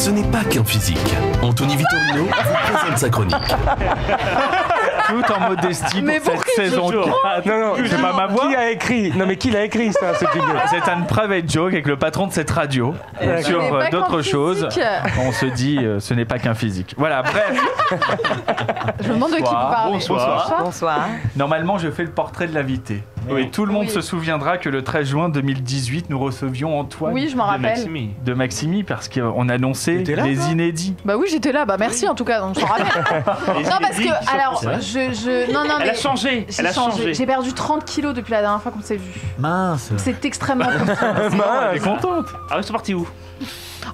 Ce n'est pas qu'un physique. Anthony Vitorino vous présente sa chronique. Tout en modestie pour cette saison 4. Non, c'est pas ma voix. Qui a écrit? Non, mais qui l'a écrit ça, ce jingle? C'est un private joke avec le patron de cette radio sur d'autres choses. On se dit, ce n'est pas qu'un physique. Voilà, bref. Je me demande de qui vous parlez. Bonsoir. Normalement, je fais le portrait de l'invité. Oui, tout le monde se souviendra que le 13 juin 2018, nous recevions Antoine Oui, je m'en rappelle. de Maximi parce qu'on annonçait T'étais là, les toi inédits. Bah oui, j'étais là. Bah merci en tout cas. Donc je m'en rappelle. Non parce que alors non Elle mais a changé. Elle a changé. J'ai perdu 30 kilos depuis la dernière fois qu'on s'est vu. Mince. C'est extrêmement compliqué. Elle est contente. Ah ouais, c'est parti où?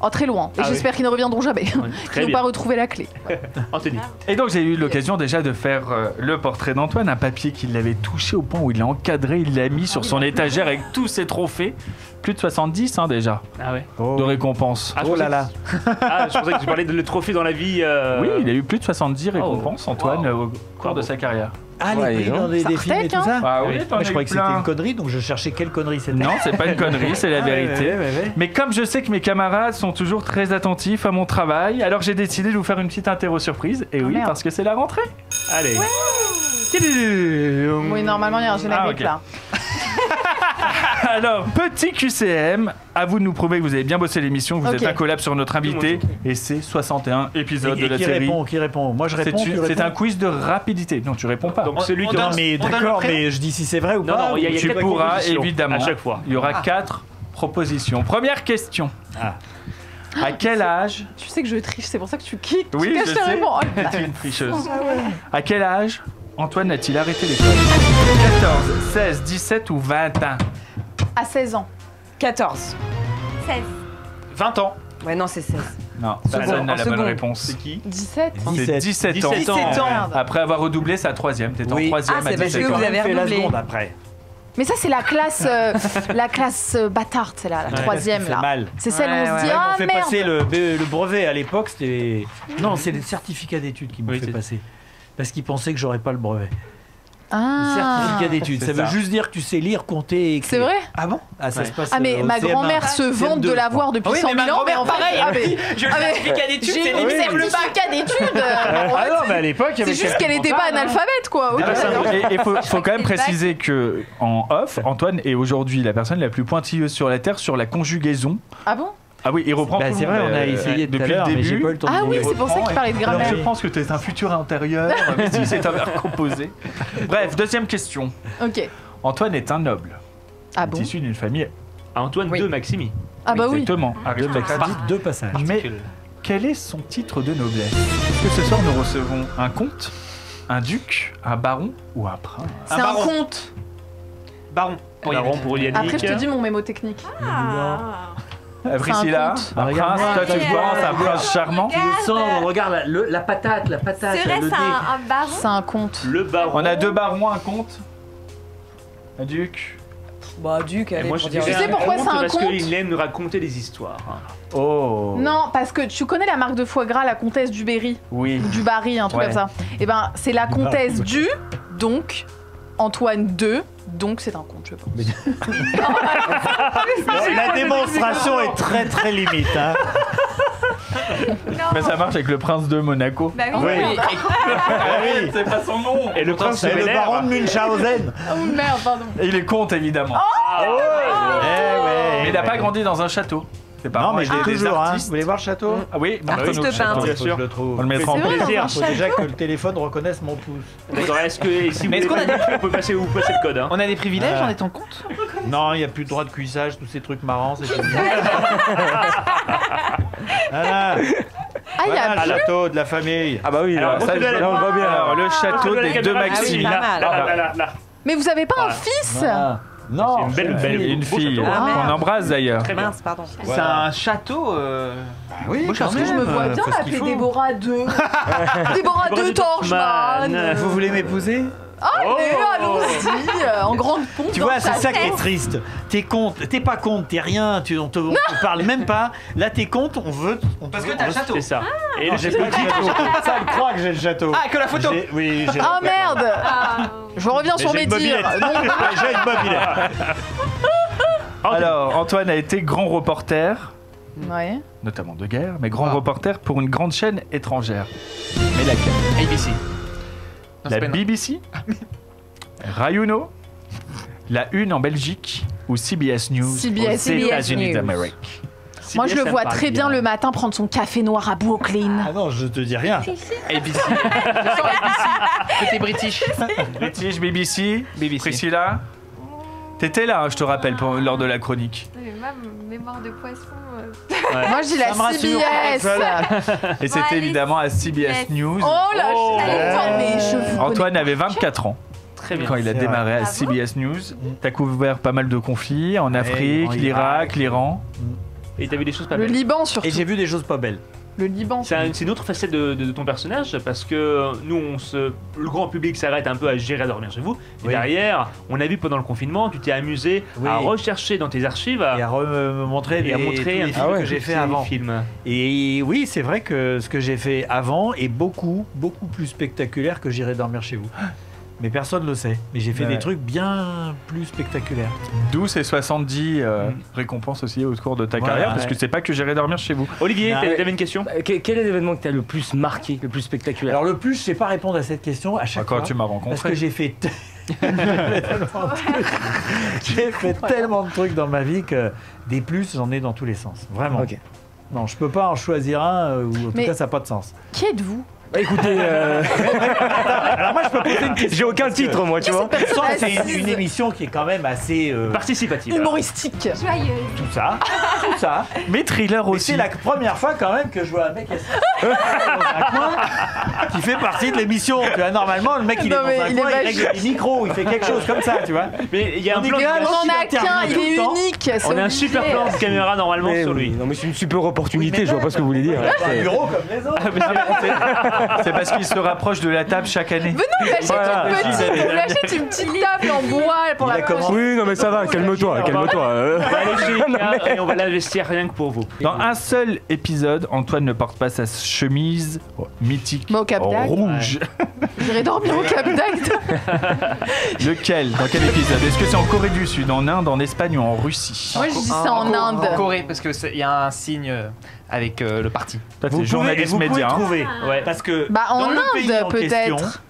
Oh très loin. Et j'espère qu'ils ne reviendront jamais. Ils n'ont pas retrouvé la clé. Anthony. Et donc j'ai eu l'occasion déjà de faire le portrait d'Antoine, un papier qui l'avait touché au point où il l'a encadré, il l'a mis sur son étagère avec tous ses trophées. Plus de 70 déjà Ah ouais. de récompenses. Ah, Oh là là. Ah, je pensais que tu parlais de le trophée dans la vie. Oui, il a eu plus de 70 récompenses, Antoine, au cours de sa carrière. Ah, les prix dans des films et tout ça. Ah oui, Moi, je croyais que c'était une connerie, donc je cherchais quelle connerie c'était. Non, c'est pas une connerie, c'est la vérité. Ouais. Mais comme je sais que mes camarades sont toujours très attentifs à mon travail, alors j'ai décidé de vous faire une petite interro surprise. Et oui, merde. parce que c'est la rentrée. Allez. Oui, normalement il y a un générique ok. là. Alors, petit QCM, à vous de nous prouver que vous avez bien bossé l'émission, que vous êtes incollable sur notre invité, et c'est 61 épisodes de la série. Qui répond Moi je réponds. C'est un quiz de rapidité. Non, tu réponds pas. Donc celui qui Non, mais d'accord, mais je dis si c'est vrai ou pas. Non, il y a Tu quatre pourras propositions évidemment. à chaque fois. Il y aura 4 propositions. Première question. À quel âge Tu sais que je triche, c'est pour ça que tu quittes. Oui, que je te sais. réponds. Tu es une tricheuse. À quel âge Antoine a-t-il arrêté l'école? 14, 16, 17 ou 20 ans? À 16 ans. 14. 16. 20 ans. Ouais, non, c'est 16. Non, personne n'a la bonne réponse. C'est qui? 17. C'est 17 ans. 17 ans. Après avoir redoublé sa troisième. T'étais en troisième Ah, à c'est parce 17 que ans. vous avez fait la redoublé. seconde après. Mais ça c'est la classe bâtarde, c'est la troisième C'est là. mal. C'est celle où on se dit Ouais, ah on fait merde. passer le brevet à l'époque, c'était. Non, c'est le certificat d'études qui m'ont fait passer. Parce qu'ils pensaient que j'aurais pas le brevet. Le certificat d'études, ça veut juste dire que tu sais lire, compter et écrire. C'est vrai? Ah bon? Ah, ça se passe. Ah mais au ma CM1. grand-mère se vante de l'avoir depuis 100 000 ans, mais en fait, j'ai le certificat d'études, j'ai le certificat d'études. Ah non, mais à l'époque, C'est juste qu'elle n'était pas analphabète quoi. Ok, d'accord. Et il faut quand même préciser que en off, Antoine est aujourd'hui la personne la plus pointilleuse sur la Terre sur la conjugaison. Ah bon? Ah oui, il reprend. Bah, tout le c'est vrai, monde, on a essayé depuis le mais j'ai début. pas eu le temps de Ah oui, dire. c'est pour ça qu'il parlait de Alors, grammaire. je pense que tu es un futur intérieur, mais si c'est un verbe composé. Bref, deuxième question. Ok. Antoine est un noble. Ah Il bon? est issu d'une famille. Antoine Oui. de Maximi. Ah bah oui. Exactement. Aristocratique. Deux passages. Mais quel est son titre de noblesse? Est-ce que ce soir nous recevons un comte, un duc, un baron ou un prince? C'est un conte. Baron. Baron pour Yannick. Après je te dis mon mémo technique. Priscilla, conte. un Regarde, prince, toi tu regarde. penses un prince charmant? Le sang, regarde la patate, C'est vrai, le c'est dé. un baron. C'est un conte. Le baron. On a 2 barons, un comte, un duc. Bah, Duc, Et allez, moi, pour je dire. Tu sais pourquoi c'est un parce conte? qu'il aime nous raconter des histoires. Oh. Non, parce que tu connais la marque de foie gras, la comtesse du Berry, Oui. ou du Barry, un truc Ouais. comme ça. Et ben c'est la comtesse du, donc Antoine II, donc c'est un conte, je pense. La démonstration est très très limite. Hein. Mais ça marche avec le prince de Monaco. Bah oui. Oui. oui, c'est pas son nom. Et le prince se C'est le vénère. baron de Munchausen. Oh merde, pardon. Et il est comte évidemment. Mais il n'a pas grandi dans un château. Ses parents Non, mais je étaient l'ai des toujours. Hein. artistes. Vous voulez voir le château? Ah oui, Artiste montre-nous le château. peintre. Bien sûr. Je le trouve. On le mettra en C'est vrai, place. plaisir. dans un Faut déjà que le téléphone reconnaisse mon pouce. D'accord, est-ce que si vous Mais est-ce voulez qu'on a pas, on peut passer où passer le code hein. On a des privilèges en étant compte? Non, il n'y a plus de droit de cuissage, tous ces trucs marrants, c'est fini. Voilà, Ah, il y a voilà le château de la famille. Ah bah oui, Alors, ça, montrez-le à la là, on le voit bien. Alors, le château montrez-le à la des deux caméra. Maxime. Ah oui, pas mal. Là. Mais vous avez pas un Voilà. fils? Voilà. Non, C'est une belle Une beau fille château. Ah, merde. qu'on embrasse d'ailleurs. Très bien. Mince, pardon. C'est un château. Oui, Moi, je pense quand que Je me même, vois bien faut ce qu'il l'appeler faut. Déborah 2. Déborah 2 Torchman. Vous voulez m'épouser? Allez, allons-y, en grande pompe. Tu dans vois, le c'est ça qui château. est triste. T'es compte, t'es pas compte, t'es rien, on te parle même pas. Là, t'es compte, on veut. Parce que t'as le château. C'est ça. Et Non, le j'ai pas le château. Ça, elle croit que j'ai le château. Ah, que la photo. Oui, j'ai. Ah merde. Je reviens sur j'ai mes une dires. mobilette. Non. J'ai une mobilette. Alors, Antoine a été grand reporter, Ouais. notamment de guerre, mais grand reporter pour une grande chaîne étrangère. Mais laquelle? ABC. Non, La c'est pas une- BBC, Rayuno, La Une en Belgique ou CBS News CBS aux News. États-Unis d'Amérique. Moi, je le ça me vois parle très bien le matin prendre son café noir à Brooklyn. Ah non, je te dis rien. ABC. Côté British. British, BBC, BBC. Priscilla, t'étais là, hein, je te rappelle, lors de la chronique. Non, mais moi, mémoire de poisson. Moi, je dis la Ça me rassure. CBS. Et c'était allez, évidemment à CBS CBS. News. Oh là, Oh. mais je vous Antoine avait 24 ans Très bien. quand il a C'est démarré à Ah bon CBS News. T'as couvert pas mal de conflits en Afrique, en l'Irak, Irak. l'Iran. Et t'as vu des choses pas Le belles. Liban surtout. Et j'ai vu des choses pas belles. Le Liban. C'est une autre facette de ton personnage parce que nous, le grand public s'arrête un peu à gérer à dormir chez vous. Et Oui. derrière, on a vu pendant le confinement, tu t'es amusé Oui. à rechercher dans tes archives Et à me montrer et à montrer tous les un films que j'ai fait avant. Film. Et oui, c'est vrai que ce que j'ai fait avant est beaucoup plus spectaculaire que j'irai dormir chez vous. Mais personne ne le sait. Mais j'ai fait Ouais. des trucs bien plus spectaculaires. D'où ces 70 récompenses aussi au cours de ta Voilà, carrière, parce ouais. que c'est pas que j'irai dormir chez vous. Olivier, Ah, t'avais une question? Quel est l'événement que t'as le plus marqué, le plus spectaculaire? Alors le plus, je sais pas répondre à cette question à chaque Quand fois. tu m'as Parce rencontré. que j'ai fait j'ai fait tellement de trucs dans ma vie que des plus, j'en ai dans tous les sens. Vraiment. Ok. Non, je peux pas en choisir un, ou en tout Mais- cas, ça n'a pas de sens. Qui êtes-vous? Bah, écoutez, Alors moi, je peux poser une question. j'ai aucun titre, moi, tu vois. Pourtant, c'est une émission qui est quand même assez... Participative. Humoristique. Joyeuse. tout ça. Mais thriller Et aussi. c'est la première fois quand même que je vois un mec assis dans un coin qui fait partie de l'émission. Tu vois, normalement, le mec, il est Non, dans mais un il coin, est il règle les micros, il fait quelque chose comme ça, tu vois. Mais il y a un On est plan. bien On en a Il qu'un, il intervient est tout le temps. unique. c'est On a un obligé. super plan de caméra normalement Mais sur oui, lui. non, mais c'est une super opportunité, Oui, mais je vois pas ce que vous voulez dire. Il a un bureau comme les autres. C'est parce qu'il se rapproche de la table chaque année. Mais non, il achète Voilà. une petite, on lui achète une petite table en bois pour Il la a commencé- Oui, non, mais ça va, calme-toi, calme-toi. On va aller chez Ikea et on va l'investir rien que pour vous. Dans un seul épisode, Antoine ne porte pas sa chemise mythique Mais au Cap d'Agde. rouge. J'irai dormir au Cap d'Agde. Lequel? Dans quel épisode? Est-ce que c'est en Corée du Sud, en Inde, en Espagne ou en Russie? Moi, je dis ça en Inde. En Corée, parce qu'il y a un signe avec le parti. Toi, Vous t'es journaliste pouvez média. hein. trouver. Ouais. Parce que Bah, en dans le pays Inde, en question, peut-être.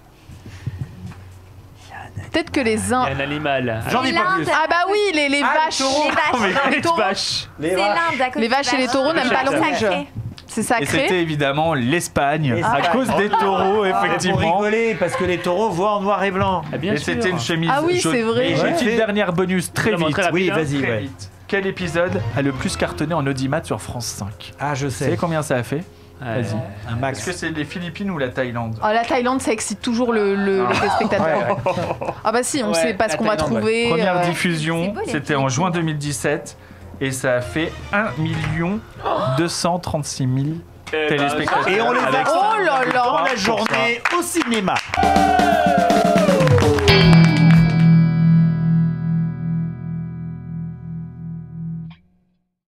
Peut-être que les Il y a Indes. un animal. J'en ai pas plus. Ah bah oui, les vaches. Les vaches. Les taureaux. vaches. C'est l'Inde à côté. Les vaches et les taureaux n'aiment pas le rouge. Sacré. C'est Et sacré. c'était évidemment l'Espagne, à L'Espagne. cause des taureaux, Pour effectivement. rigoler, parce que les taureaux voient en noir et blanc. Ah, bien Et sûr. c'était une chemise Ah oui, jaune. c'est vrai. Et j'ai Ouais. une petite dernière bonus très Vraiment, vite. très rapide, Oui, hein. vas-y, Très ouais. vite. Quel épisode a le plus cartonné en audimat sur France 5? Ah, je Vous savez sais. combien ça a fait? Ouais. Vas-y. Un max. Est-ce que c'est les Philippines ou la Thaïlande? Ah, la Thaïlande, ça excite toujours le téléspectateur. Ah bah si, on Ouais, sait pas ce la qu'on va Thaïlande, trouver. Première C'est diffusion, beau, les c'était en Philippines. juin 2017 et ça a fait 1 236 000 téléspectateurs. Et on les Avec a Oh là là. dans la journée au cinéma.